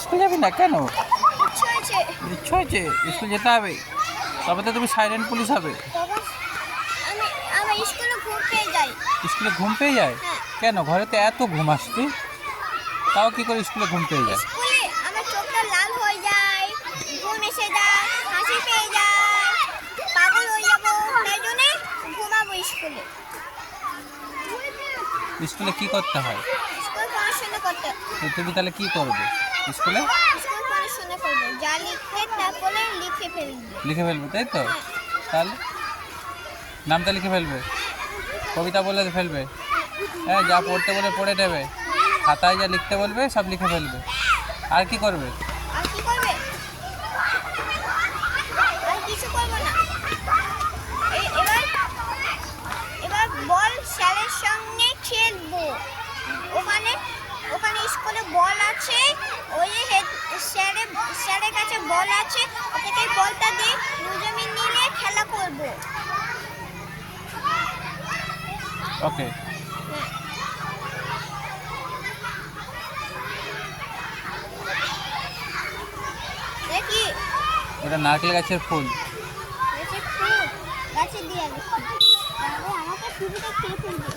School যাবি না কেন? ইচ্ছে হয়েছে। ইচ্ছা হয়েছে স্কুল যেতে হবে, তবে তো তুমি সাইলেন্ট পুলিশ হবে। বাবা, আমি স্কুলে ঘুম পেয়ে যাই। স্কুলে ঘুম পেয়ে যায়? হ্যাঁ। কেন, ঘরে তো এত ঘুম আসছে, তাও কি করে স্কুলে ঘুম পেয়ে যায়? স্কুলে আমার চোখটা লাল হয়ে যায়, ঘুম এসে যায়, হাসি পেয়ে যায়, পাগল হয়ে যাবো, তাই জন্যে ঘুমাবো স্কুলে। স্কুলে কি করতে হয়? স্কুল পড়াশোনা করতে। তো তুমি তাহলে কি করবে স্কুলে? স্কুল পড়াশোনা করবো, যা লিখতে তারপরে লিখে ফেলবো। লিখে ফেলবে, তাই তো? তাহলে নামটা লিখে ফেলবে, কবিতা বলে ফেলবে, হ্যাঁ, যা পড়তে বলে পড়ে নেবে, খাতায় যা লিখতে বলবে সব লিখে ফেলবে। আর কি করবে? আর কি করবে? আর কিছু করবো না। এবার এবার বল স্যারের সঙ্গে খেলবো। ওখানে ওখানে স্কুলে বল আছে, ওই স্যারের কাছে বল আছে, ওটাকে বলটা দিয়ে দুজনে মিলে খেলা করবো। ওকে। দেখি এটা নারকেল গাছের ফুল। গাছে দিয়ে তারপরে আমাকে ছবিটা খেয়ে ফেলবে।